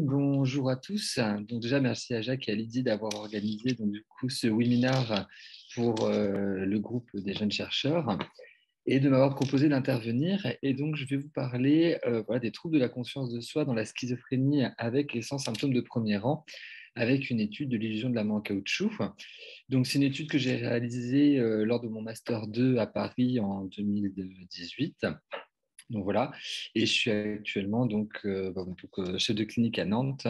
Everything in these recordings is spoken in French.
Bonjour à tous. Donc déjà, merci à Jacques et à Lydie d'avoir organisé ce webinaire pour le groupe des jeunes chercheurs et de m'avoir proposé d'intervenir. Et donc, je vais vous parler des troubles de la conscience de soi dans la schizophrénie avec et sans symptômes de premier rang, avec une étude de l'illusion de la main en caoutchouc. Donc, c'est une étude que j'ai réalisée lors de mon Master 2 à Paris en 2018. Donc voilà, et je suis actuellement chef de clinique à Nantes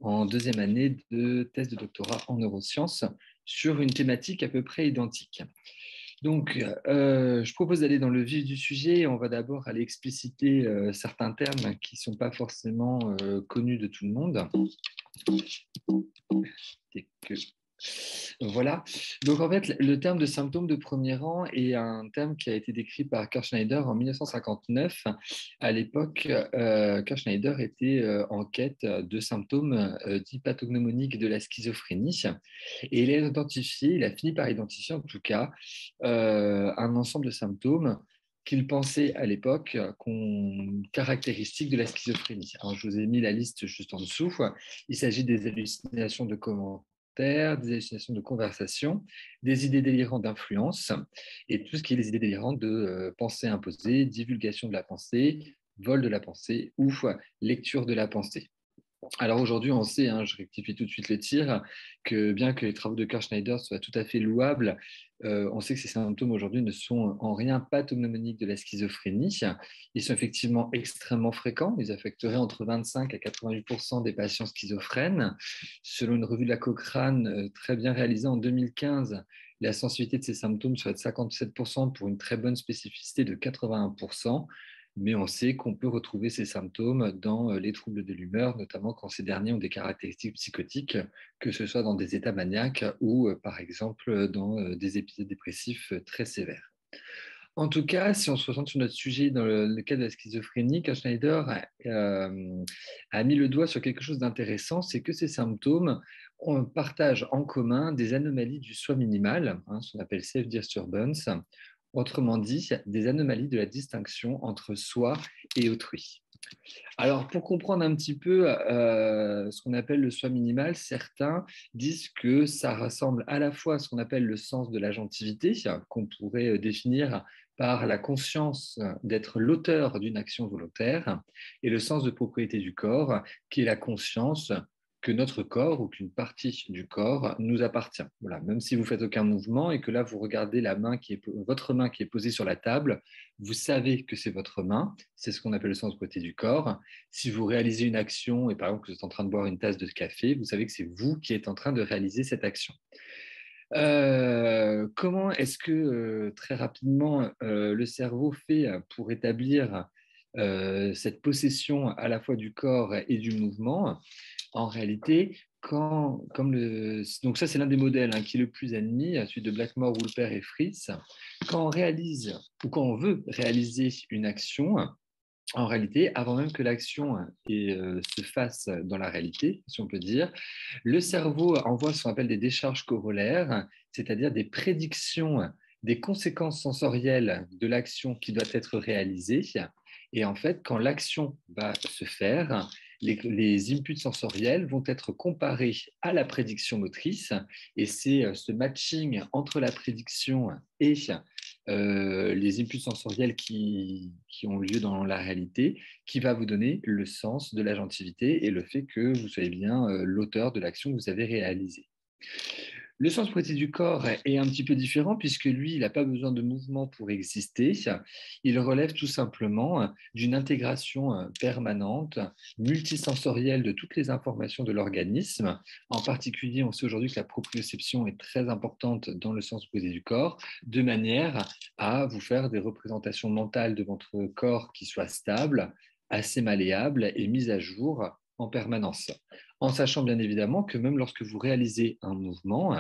en deuxième année de thèse de doctorat en neurosciences sur une thématique à peu près identique. Donc, je propose d'aller dans le vif du sujet. On va d'abord aller expliciter certains termes qui ne sont pas forcément connus de tout le monde. Voilà. Donc, en fait, le terme de symptôme de premier rang est un terme qui a été décrit par Kurt Schneider en 1959. À l'époque, Kurt Schneider était en quête de symptômes dits pathognomoniques de la schizophrénie. Et il a fini par identifier en tout cas un ensemble de symptômes qu'il pensait à l'époque caractéristiques de la schizophrénie. Alors, je vous ai mis la liste juste en dessous. Il s'agit des hallucinations de commentaires, des hallucinations de conversation, des idées délirantes d'influence et tout ce qui est les idées délirantes de pensée imposée, divulgation de la pensée, vol de la pensée ou lecture de la pensée. Alors aujourd'hui, on sait, je rectifie tout de suite le tir, que bien que les travaux de Kurt Schneider soient tout à fait louables, on sait que ces symptômes aujourd'hui ne sont en rien pathognomoniques de la schizophrénie. Ils sont effectivement extrêmement fréquents. Ils affecteraient entre 25 à 88% des patients schizophrènes. Selon une revue de la Cochrane très bien réalisée en 2015, la sensibilité de ces symptômes serait de 57% pour une très bonne spécificité de 81%. Mais on sait qu'on peut retrouver ces symptômes dans les troubles de l'humeur, notamment quand ces derniers ont des caractéristiques psychotiques, que ce soit dans des états maniaques ou, par exemple, dans des épisodes dépressifs très sévères. En tout cas, si on se concentre sur notre sujet dans le cas de la schizophrénie, Karl Schneider a mis le doigt sur quelque chose d'intéressant, c'est que ces symptômes partagent en commun des anomalies du soi minimal, ce qu'on appelle self-disturbance, autrement dit, des anomalies de la distinction entre soi et autrui. Alors, pour comprendre un petit peu ce qu'on appelle le soi minimal, certains disent que ça rassemble à la fois ce qu'on appelle le sens de l'agentivité, qu'on pourrait définir par la conscience d'être l'auteur d'une action volontaire, et le sens de propriété du corps, qui est la conscience que notre corps ou qu'une partie du corps nous appartient. Voilà, même si vous faites aucun mouvement et que là vous regardez votre main qui est posée sur la table, vous savez que c'est votre main, c'est ce qu'on appelle le sens de propriété du corps. Si vous réalisez une action et par exemple que vous êtes en train de boire une tasse de café, vous savez que c'est vous qui êtes en train de réaliser cette action. Comment est-ce que très rapidement le cerveau fait pour établir cette possession à la fois du corps et du mouvement? En réalité, donc ça c'est l'un des modèles qui est le plus admis, celui de Blackmore, Woolper et Fritz. Quand on réalise ou quand on veut réaliser une action, en réalité, avant même que l'action se fasse dans la réalité, si on peut dire, le cerveau envoie ce qu'on appelle des décharges corollaires, c'est-à-dire des prédictions des conséquences sensorielles de l'action qui doit être réalisée. Et en fait, quand l'action va se faire, les inputs sensoriels vont être comparés à la prédiction motrice. Et c'est ce matching entre la prédiction et les inputs sensoriels qui ont lieu dans la réalité, qui va vous donner le sens de l'agentivité et le fait que vous soyez bien l'auteur de l'action que vous avez réalisée. Le sens poétique du corps est un petit peu différent puisque lui, il n'a pas besoin de mouvement pour exister. Il relève tout simplement d'une intégration permanente, multisensorielle de toutes les informations de l'organisme. En particulier, on sait aujourd'hui que la proprioception est très importante dans le sens poétique du corps, de manière à vous faire des représentations mentales de votre corps qui soient stables, assez malléables et mises à jour en permanence, en sachant bien évidemment que même lorsque vous réalisez un mouvement,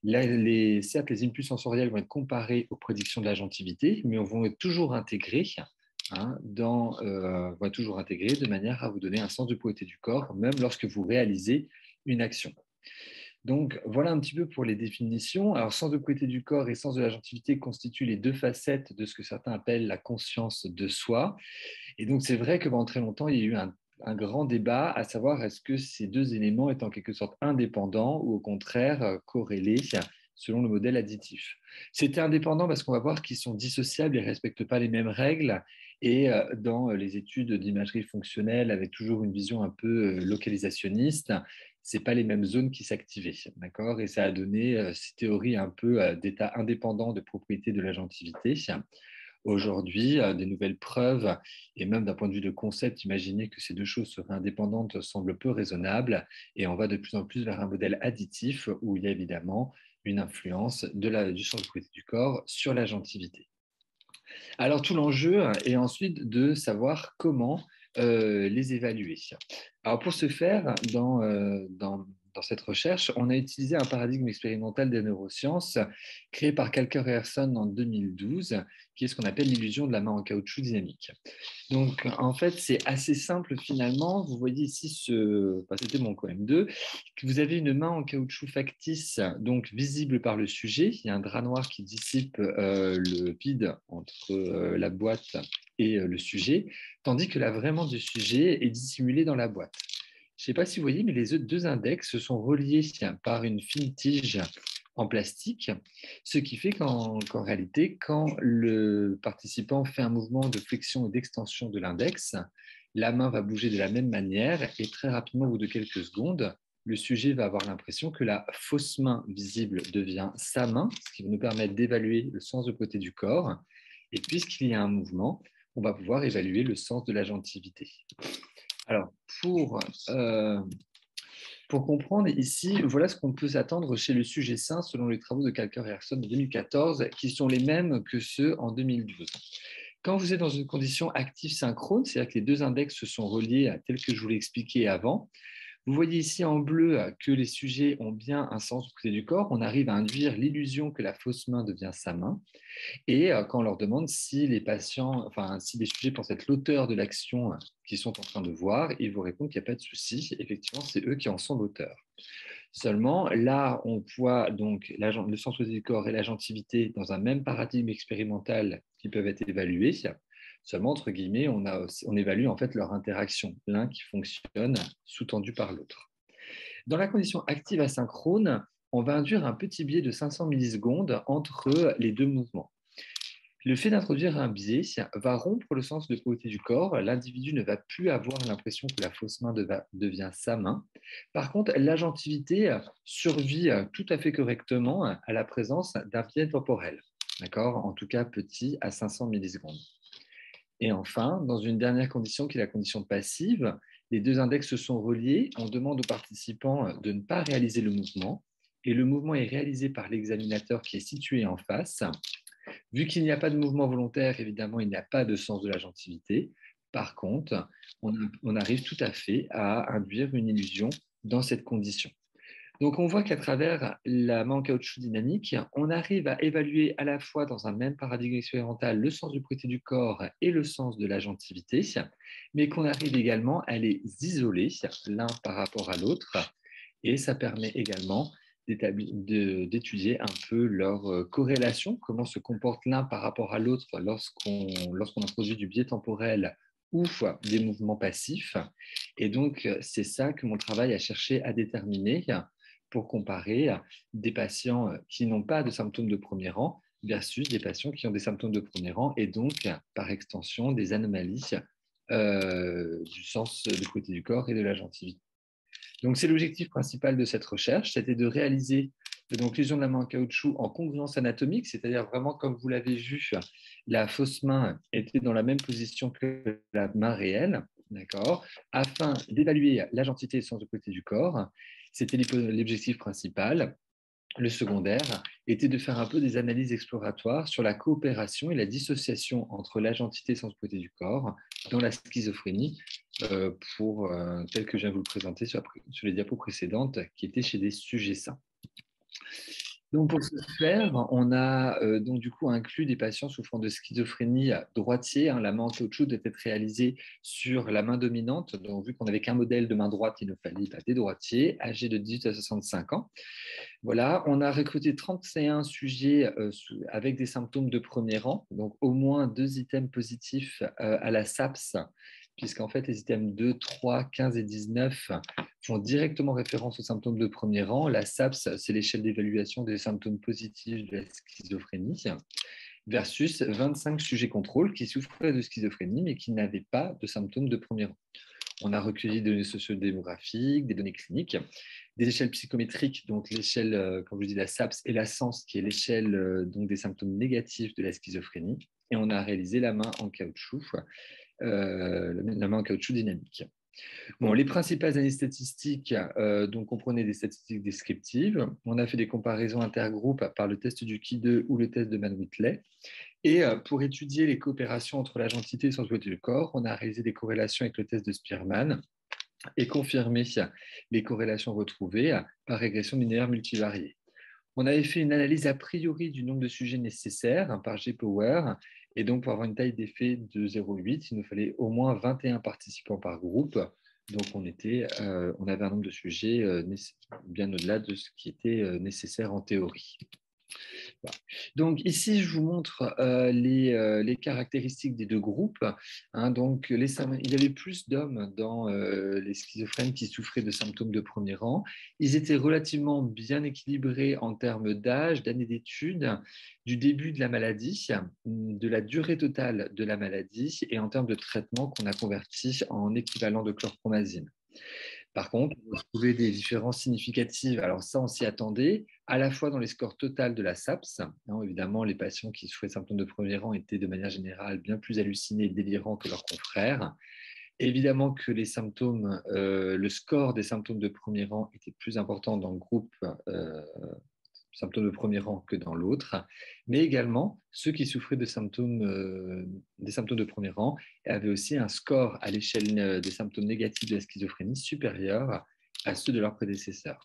certes, les impulses sensoriels vont être comparés aux prédictions de l'agentivité, mais on va toujours intégrer de manière à vous donner un sens de poété du corps, même lorsque vous réalisez une action. Donc, voilà un petit peu pour les définitions. Alors, sens de poété du corps et sens de l'agentivité constituent les deux facettes de ce que certains appellent la conscience de soi. Et donc, c'est vrai que pendant très longtemps, il y a eu un grand débat, à savoir est-ce que ces deux éléments étaient en quelque sorte indépendants ou au contraire corrélés selon le modèle additif. C'était indépendant parce qu'on va voir qu'ils sont dissociables et ne respectent pas les mêmes règles. Et dans les études d'imagerie fonctionnelle, avec toujours une vision un peu localisationniste, ce n'est pas les mêmes zones qui s'activaient. D'accord. Et ça a donné ces théories un peu d'état indépendant de propriété de l'agentivité. Aujourd'hui, des nouvelles preuves, et même d'un point de vue de concept, imaginer que ces deux choses seraient indépendantes semble peu raisonnable, et on va de plus en plus vers un modèle additif où il y a évidemment une influence du sens de propriété du corps sur l'agentivité. Alors tout l'enjeu est ensuite de savoir comment les évaluer. Alors pour ce faire, dans cette recherche, on a utilisé un paradigme expérimental des neurosciences créé par Kalker et Erson en 2012, qui est ce qu'on appelle l'illusion de la main en caoutchouc dynamique. Donc, en fait, c'est assez simple finalement. Vous voyez ici, c'était mon comm 2, que vous avez une main en caoutchouc factice, donc visible par le sujet. Il y a un drap noir qui dissipe le vide entre la boîte et le sujet, tandis que la vraie main du sujet est dissimulée dans la boîte. Je ne sais pas si vous voyez, mais les deux index sont reliés par une fine tige en plastique, ce qui fait qu'en réalité, quand le participant fait un mouvement de flexion et d'extension de l'index, la main va bouger de la même manière et très rapidement, au bout de quelques secondes, le sujet va avoir l'impression que la fausse main visible devient sa main, ce qui va nous permettre d'évaluer le sens de côté du corps. Et puisqu'il y a un mouvement, on va pouvoir évaluer le sens de l'agentivité. Alors, euh, pour comprendre ici, voilà ce qu'on peut s'attendre chez le sujet sain selon les travaux de Kalker et Erson de 2014, qui sont les mêmes que ceux en 2012. Quand vous êtes dans une condition active synchrone, c'est-à-dire que les deux index se sont reliés tel que je vous l'ai expliqué avant, vous voyez ici en bleu que les sujets ont bien un sens du côté du corps. On arrive à induire l'illusion que la fausse main devient sa main. Et quand on leur demande si les patients, enfin, si les sujets pensent être l'auteur de l'action qu'ils sont en train de voir, ils vous répondent qu'il n'y a pas de souci. Effectivement, c'est eux qui en sont l'auteur. Seulement, là, on voit donc le sens du corps et l'agentivité dans un même paradigme expérimental qui peuvent être évalués. Seulement, entre guillemets, on évalue en fait leur interaction, l'un qui fonctionne sous-tendu par l'autre. Dans la condition active asynchrone, on va induire un petit biais de 500 millisecondes entre les deux mouvements. Le fait d'introduire un biais va rompre le sens de côté du corps. L'individu ne va plus avoir l'impression que la fausse main devient sa main. Par contre, l'agentivité survit tout à fait correctement à la présence d'un biais temporel, d'accord, en tout cas petit à 500 millisecondes. Et enfin, dans une dernière condition qui est la condition passive, les deux index se sont reliés. On demande aux participants de ne pas réaliser le mouvement et le mouvement est réalisé par l'examinateur qui est situé en face. Vu qu'il n'y a pas de mouvement volontaire, évidemment, il n'y a pas de sens de l'agentivité. Par contre, on arrive tout à fait à induire une illusion dans cette condition. Donc, on voit qu'à travers la main en caoutchouc dynamique, on arrive à évaluer à la fois dans un même paradigme expérimental le sens du côté du corps et le sens de l'agentivité, mais qu'on arrive également à les isoler l'un par rapport à l'autre. Et ça permet également d'étudier un peu leur corrélation, comment se comporte l'un par rapport à l'autre lorsqu'on introduit du biais temporel ou des mouvements passifs. Et donc, c'est ça que mon travail a cherché à déterminer pour comparer des patients qui n'ont pas de symptômes de premier rang versus des patients qui ont des symptômes de premier rang et donc, par extension, des anomalies du sens du côté du corps et de l'agentivité. Donc, c'est l'objectif principal de cette recherche, c'était de réaliser donc lésion de la main en caoutchouc en congruence anatomique, c'est-à-dire vraiment comme vous l'avez vu, la fausse main était dans la même position que la main réelle, d'accord, afin d'évaluer l'agentivité et le sens de côté du corps. C'était l'objectif principal. Le secondaire était de faire un peu des analyses exploratoires sur la coopération et la dissociation entre l'agentité et le sens de côté du corps dans la schizophrénie, tel que je viens de vous le présenter sur les diapos précédentes, qui étaient chez des sujets sains. Donc pour ce faire, on a donc du coup inclus des patients souffrant de schizophrénie droitier. La main en caoutchouc doit être réalisée sur la main dominante. Donc vu qu'on n'avait qu'un modèle de main droite, il nous fallait des droitiers âgés de 18 à 65 ans. Voilà, on a recruté 31 sujets avec des symptômes de premier rang, donc au moins 2 items positifs à la SAPS puisqu'en fait, les items 2, 3, 15 et 19 font directement référence aux symptômes de premier rang. La SAPS, c'est l'échelle d'évaluation des symptômes positifs de la schizophrénie, versus 25 sujets contrôles qui souffraient de schizophrénie, mais qui n'avaient pas de symptômes de premier rang. On a recueilli des données sociodémographiques, des données cliniques, des échelles psychométriques, donc l'échelle, comme je dis, la SAPS et la SENS, qui est l'échelle donc des symptômes négatifs de la schizophrénie. Et on a réalisé la main en caoutchouc, la main en caoutchouc dynamique. Bon, les principales années statistiques donc comprenaient des statistiques descriptives. On a fait des comparaisons intergroupes par le test du Ki2 ou le test de Mann-Whitley. Et pour étudier les coopérations entre l'agent entité sans jouer du corps, on a réalisé des corrélations avec le test de Spearman et confirmé les corrélations retrouvées par régression linéaire multivariée. On avait fait une analyse a priori du nombre de sujets nécessaires par G-Power, et donc pour avoir une taille d'effet de 0,8, il nous fallait au moins 21 participants par groupe. Donc on avait un nombre de sujets bien au-delà de ce qui était nécessaire en théorie. Voilà. Donc ici, je vous montre les caractéristiques des deux groupes. Donc, il y avait plus d'hommes dans les schizophrènes qui souffraient de symptômes de premier rang. Ils étaient relativement bien équilibrés en termes d'âge, d'années d'études, du début de la maladie, de la durée totale de la maladie et en termes de traitement qu'on a converti en équivalent de chlorpromazine. Par contre, on trouvait des différences significatives. Alors ça, on s'y attendait, à la fois dans les scores totaux de la SAPS. Évidemment, les patients qui souffraient de symptômes de premier rang étaient de manière générale bien plus hallucinés et délirants que leurs confrères. Évidemment que les symptômes, le score des symptômes de premier rang était plus important dans le groupe symptômes de premier rang que dans l'autre, mais également ceux qui souffraient des symptômes de premier rang avaient aussi un score à l'échelle des symptômes négatifs de la schizophrénie supérieur à ceux de leurs prédécesseurs.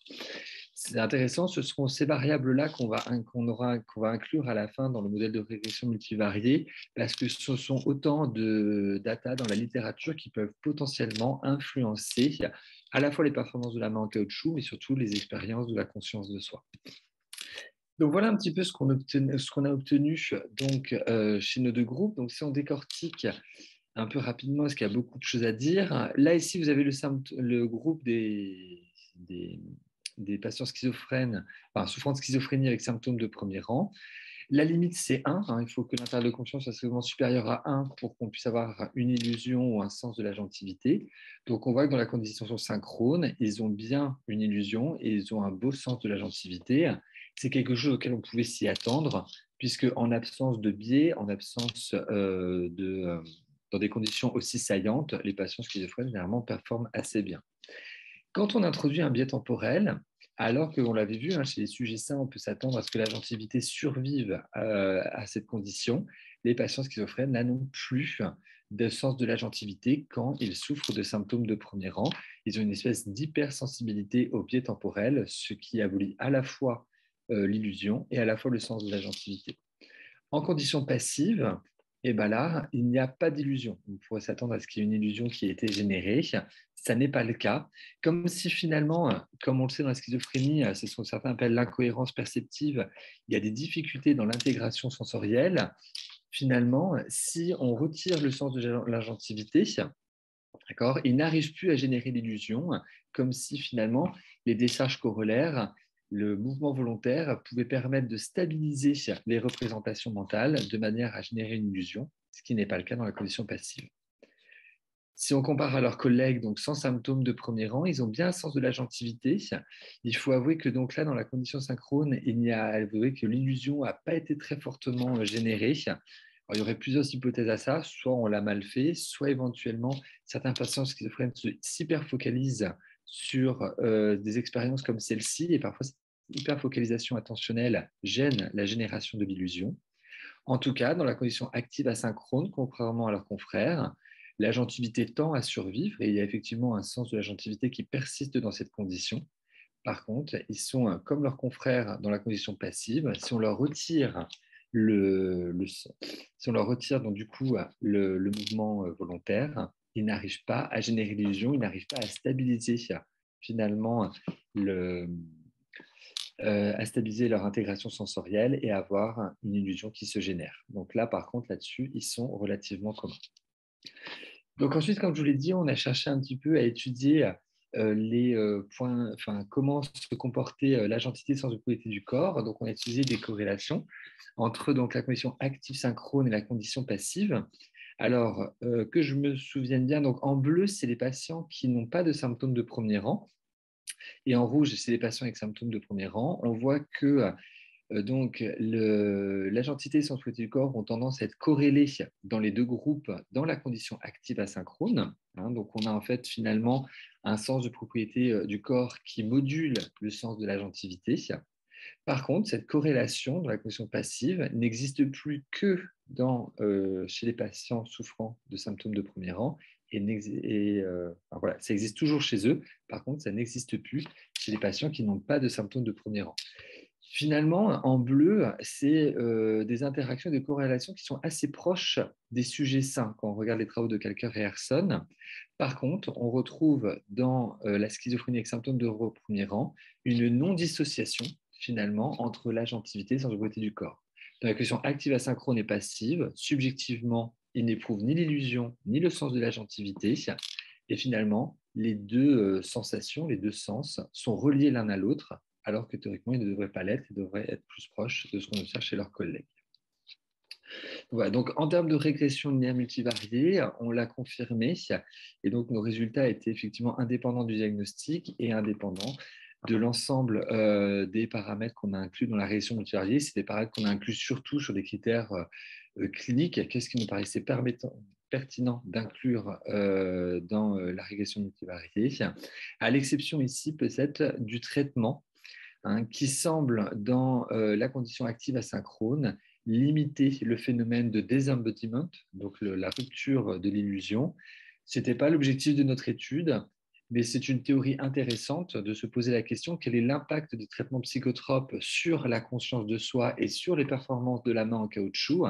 C'est intéressant, ce seront ces variables-là qu'on va inclure à la fin dans le modèle de régression multivariée, parce que ce sont autant de data dans la littérature qui peuvent potentiellement influencer à la fois les performances de la main en caoutchouc, mais surtout les expériences de la conscience de soi. Donc voilà un petit peu ce qu'on a obtenu donc, chez nos deux groupes. Donc si on décortique un peu rapidement, parce qu'il y a beaucoup de choses à dire. Là, ici, vous avez le groupe des patients schizophrènes, enfin, souffrant de schizophrénie avec symptômes de premier rang. La limite, c'est 1. Il faut que l'intervalle de confiance soit strictement supérieur à 1 pour qu'on puisse avoir une illusion ou un sens de l'agentivité. Donc, on voit que dans la condition synchrone, ils ont bien une illusion et ils ont un beau sens de l'agentivité. C'est quelque chose auquel on pouvait s'y attendre, puisque en absence de biais, en absence dans des conditions aussi saillantes, les patients schizophrènes généralement performent assez bien. Quand on introduit un biais temporel, alors qu'on l'avait vu chez les sujets sains, on peut s'attendre à ce que l'agentivité survive à cette condition. Les patients schizophrènes n'ont plus de sens de l'agentivité quand ils souffrent de symptômes de premier rang. Ils ont une espèce d'hypersensibilité au biais temporel, ce qui abolit à la fois l'illusion et à la fois le sens de l'agentivité. En condition passive, là, il n'y a pas d'illusion. On pourrait s'attendre à ce qu'il y ait une illusion qui ait été générée. Ça n'est pas le cas. Comme si finalement, comme on le sait dans la schizophrénie, c'est ce que certains appellent l'incohérence perceptive, il y a des difficultés dans l'intégration sensorielle. Finalement, si on retire le sens de l'agentivité, d'accord, il n'arrive plus à générer l'illusion, comme si finalement les décharges corollaires, le mouvement volontaire pouvait permettre de stabiliser les représentations mentales de manière à générer une illusion, ce qui n'est pas le cas dans la condition passive. Si on compare à leurs collègues donc sans symptômes de premier rang, ils ont bien un sens de l'agentivité. Il faut avouer que donc là, dans la condition synchrone, que l'illusion n'a pas été très fortement générée. Alors, il y aurait plusieurs hypothèses à ça. Soit on l'a mal fait, soit éventuellement certains patients schizophrènes s'hyperfocalisent sur des expériences comme celle-ci, et parfois cette hyperfocalisation attentionnelle gêne la génération de l'illusion. En tout cas, dans la condition active asynchrone, contrairement à leurs confrères, l'agentivité tend à survivre et il y a effectivement un sens de l'agentivité qui persiste dans cette condition. Par contre, ils sont comme leurs confrères dans la condition passive. Si on leur retire si on leur retire donc du coup le mouvement volontaire, ils n'arrivent pas à générer l'illusion, ils n'arrivent pas à stabiliser finalement à stabiliser leur intégration sensorielle et avoir une illusion qui se génère. Donc là, par contre, là-dessus, ils sont relativement communs. Donc ensuite, comme je vous l'ai dit, on a cherché un petit peu à étudier les points, enfin, comment se comportait l'agentité sans polarité du corps. Donc on a utilisé des corrélations entre donc, la condition active synchrone et la condition passive. Alors, que je me souvienne bien, donc en bleu, c'est les patients qui n'ont pas de symptômes de premier rang, et en rouge, c'est les patients avec symptômes de premier rang. On voit que donc, l'agentité et la sensibilité du corps ont tendance à être corrélées dans les deux groupes dans la condition active asynchrone. Donc, on a en fait finalement un sens de propriété du corps qui module le sens de l'agentivité. Par contre, cette corrélation dans la condition passive n'existe plus que chez les patients souffrant de symptômes de premier rang. Enfin, voilà, ça existe toujours chez eux. Par contre, ça n'existe plus chez les patients qui n'ont pas de symptômes de premier rang. Finalement, en bleu, c'est des interactions et des corrélations qui sont assez proches des sujets sains quand on regarde les travaux de Kalker et Herson. Par contre, on retrouve dans la schizophrénie avec symptômes de premier rang une non-dissociation finalement entre l'agentivité et la sensibilité du corps. Dans la question active asynchrone et passive, subjectivement, il n'éprouve ni l'illusion ni le sens de l'agentivité. Et finalement, les deux sensations, les deux sens sont reliés l'un à l'autre alors que théoriquement, ils ne devraient pas l'être, ils devraient être plus proches de ce qu'on observe chez leurs collègues. Voilà, donc en termes de régression linéaire multivariée, on l'a confirmé, et donc nos résultats étaient effectivement indépendants du diagnostic et indépendants de l'ensemble des paramètres qu'on a inclus dans la régression multivariée. C'est des paramètres qu'on a inclus surtout sur des critères cliniques. Qu'est-ce qui nous paraissait pertinent d'inclure dans la régression multivariée, à l'exception ici peut-être du traitement qui semble, dans la condition active asynchrone, limiter le phénomène de désembodiment, donc la rupture de l'illusion. Ce n'était pas l'objectif de notre étude, mais c'est une théorie intéressante de se poser la question quel est l'impact des traitements psychotropes sur la conscience de soi et sur les performances de la main en caoutchouc.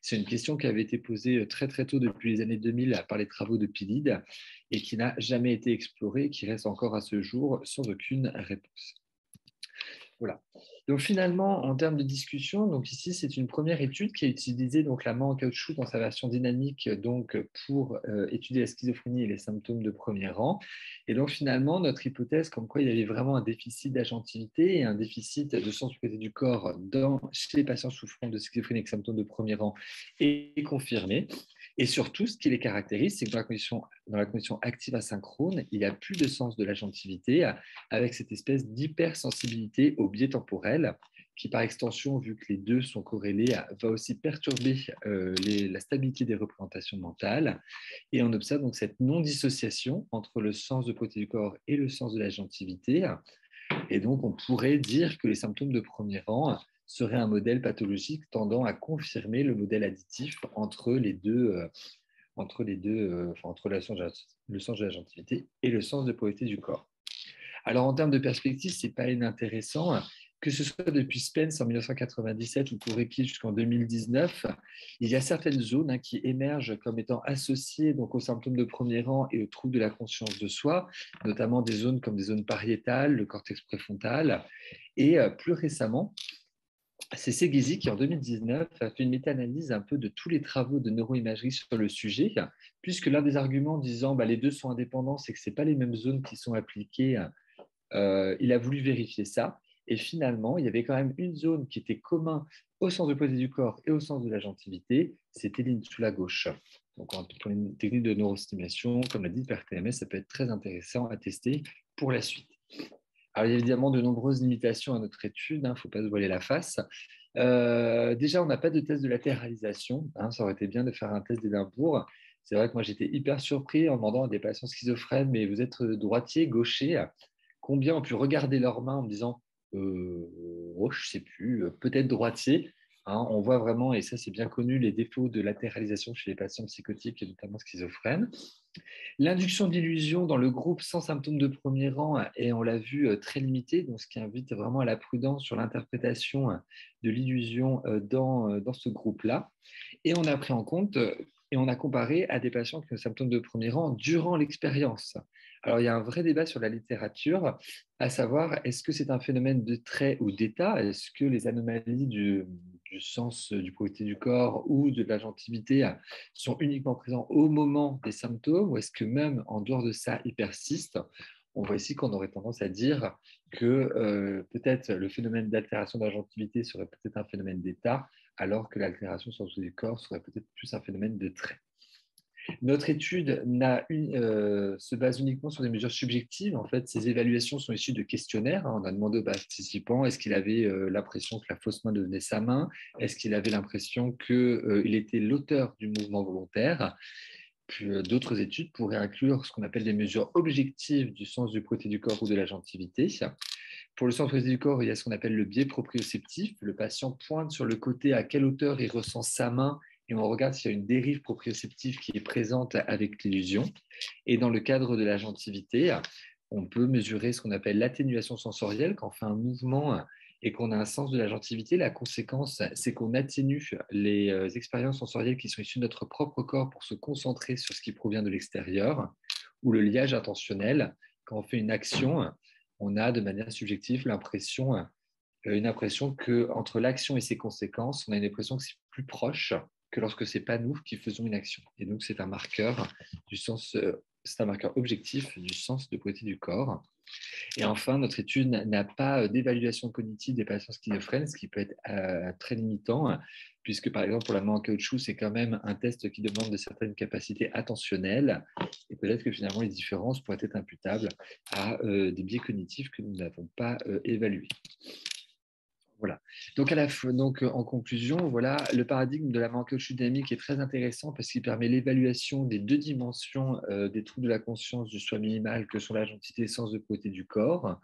C'est une question qui avait été posée très très tôt depuis les années 2000 par les travaux de Pilide et qui n'a jamais été explorée, qui reste encore à ce jour sans aucune réponse. Voilà. Donc finalement, en termes de discussion, donc ici c'est une première étude qui a utilisé donc la main en caoutchouc dans sa version dynamique donc pour étudier la schizophrénie et les symptômes de premier rang. Et donc finalement, notre hypothèse comme quoi il y avait vraiment un déficit d'agentivité et un déficit de sensibilité du corps chez les patients souffrant de schizophrénie avec symptômes de premier rang est confirmée. Et surtout, ce qui les caractérise, c'est que dans la condition active asynchrone, il n'y a plus de sens de l'agentivité avec cette espèce d'hypersensibilité au biais temporel qui, par extension, vu que les deux sont corrélés, va aussi perturber la stabilité des représentations mentales. Et on observe donc cette non-dissociation entre le sens de propriété du corps et le sens de l'agentivité. Et donc, on pourrait dire que les symptômes de premier rang seraient un modèle pathologique tendant à confirmer le modèle additif entre le sens de l'agentivité et le sens de propriété du corps. Alors, en termes de perspective, ce n'est pas inintéressant. Que ce soit depuis Spence en 1997 ou Kouréki jusqu'en 2019, il y a certaines zones qui émergent comme étant associées donc, aux symptômes de premier rang et aux troubles de la conscience de soi, notamment des zones comme des zones pariétales, le cortex préfrontal. Et plus récemment, c'est Seguizi qui, en 2019, a fait une méta-analyse un peu de tous les travaux de neuroimagerie sur le sujet, puisque l'un des arguments disant les deux sont indépendants, c'est que ce n'est pas les mêmes zones qui sont appliquées. Il a voulu vérifier ça. Et finalement, il y avait quand même une zone qui était commune au sens de poser du corps et au sens de l'agentivité, c'était l'insula gauche. Donc, pour une technique de neurostimulation, comme l'a dit par TMS, ça peut être très intéressant à tester pour la suite. Alors, il y a évidemment de nombreuses limitations à notre étude, il ne faut pas se voiler la face. Déjà, on n'a pas de test de latéralisation. Ça aurait été bien de faire un test d'Édimbourg. C'est vrai que moi, j'étais hyper surpris en demandant à des patients schizophrènes, mais vous êtes droitier, gaucher, combien ont pu regarder leurs mains en me disant je ne sais plus, peut-être droitier. On voit vraiment, et ça c'est bien connu, les défauts de latéralisation chez les patients psychotiques et notamment schizophrènes. L'induction d'illusion dans le groupe sans symptômes de premier rang est, on l'a vu, très limitée, donc ce qui invite vraiment à la prudence sur l'interprétation de l'illusion dans ce groupe-là. Et on a pris en compte et on a comparé à des patients qui ont des symptômes de premier rang durant l'expérience. Alors, il y a un vrai débat sur la littérature, à savoir, est-ce que c'est un phénomène de trait ou d'état? Est-ce que les anomalies du du sens du propriété du corps ou de l'agentivité sont uniquement présents au moment des symptômes ou est-ce que même en dehors de ça, ils persistent? On voit ici qu'on aurait tendance à dire que peut-être le phénomène d'altération d'agentivité serait peut-être un phénomène d'état, alors que l'altération sur le du corps serait peut-être plus un phénomène de trait. Notre étude se base uniquement sur des mesures subjectives. En fait, ces évaluations sont issues de questionnaires. On a demandé aux participants est-ce qu'il avait l'impression que la fausse main devenait sa main, est-ce qu'il avait l'impression qu'il était l'auteur du mouvement volontaire. Puis, d'autres études pourraient inclure ce qu'on appelle des mesures objectives du sens du proté du corps ou de l'agentivité. Pour le sens proté du corps, il y a ce qu'on appelle le biais proprioceptif. Le patient pointe sur le côté à quelle hauteur il ressent sa main et on regarde s'il y a une dérive proprioceptive qui est présente avec l'illusion. Et dans le cadre de l'agentivité, on peut mesurer ce qu'on appelle l'atténuation sensorielle. Quand on fait un mouvement et qu'on a un sens de l'agentivité, la conséquence, c'est qu'on atténue les expériences sensorielles qui sont issues de notre propre corps pour se concentrer sur ce qui provient de l'extérieur, ou le liage intentionnel. Quand on fait une action, on a de manière subjective une impression qu'entre l'action et ses conséquences, on a une impression que c'est plus proche que lorsque ce n'est pas nous qui faisons une action. Et donc, c'est un marqueur du sens, c'est un marqueur objectif du sens de propriété du corps. Et enfin, notre étude n'a pas d'évaluation cognitive des patients schizophrènes, ce qui peut être très limitant, puisque par exemple, pour la main en caoutchouc, c'est quand même un test qui demande de certaines capacités attentionnelles. Et peut-être que finalement, les différences pourraient être imputables à des biais cognitifs que nous n'avons pas évalués. Voilà. Donc, en conclusion, voilà, le paradigme de la main en caoutchouc dynamique est très intéressant parce qu'il permet l'évaluation des deux dimensions des troubles de la conscience du soi minimal que sont l'agentité et le sens de propriété du corps.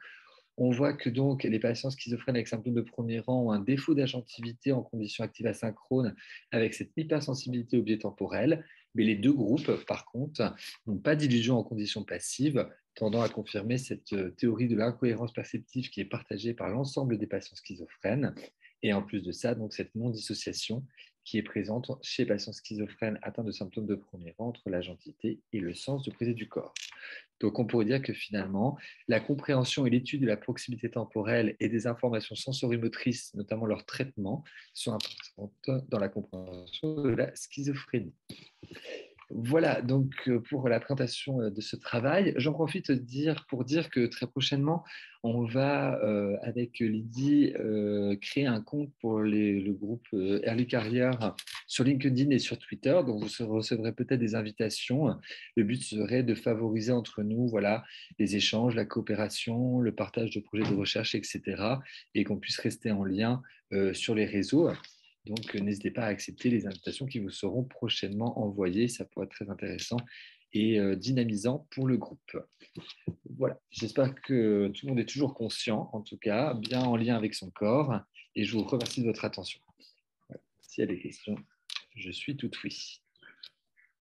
On voit que donc les patients schizophrènes avec symptômes de premier rang ont un défaut d'agentivité en conditions actives asynchrones avec cette hypersensibilité au biais temporel. Mais les deux groupes, par contre, n'ont pas d'illusion en conditions passives, tendant à confirmer cette théorie de l'incohérence perceptive qui est partagée par l'ensemble des patients schizophrènes. Et en plus de ça, donc cette non-dissociation qui est présente chez les patients schizophrènes atteints de symptômes de premier rang entre l'agentivité et le sens de propriété du corps. Donc, on pourrait dire que finalement, la compréhension et l'étude de la proximité temporelle et des informations sensorimotrices, notamment leur traitement, sont importantes dans la compréhension de la schizophrénie. Voilà donc pour la présentation de ce travail. J'en profite pour dire que très prochainement, on va, avec Lydie, créer un compte pour le groupe Early Carrière sur LinkedIn et sur Twitter. Donc, vous recevrez peut-être des invitations. Le but serait de favoriser entre nous voilà, les échanges, la coopération, le partage de projets de recherche, etc. et qu'on puisse rester en lien sur les réseaux. Donc, n'hésitez pas à accepter les invitations qui vous seront prochainement envoyées. Ça pourrait être très intéressant et dynamisant pour le groupe. Voilà, j'espère que tout le monde est toujours conscient, en tout cas, bien en lien avec son corps. Et je vous remercie de votre attention. Voilà. S'il y a des questions, je suis tout oui.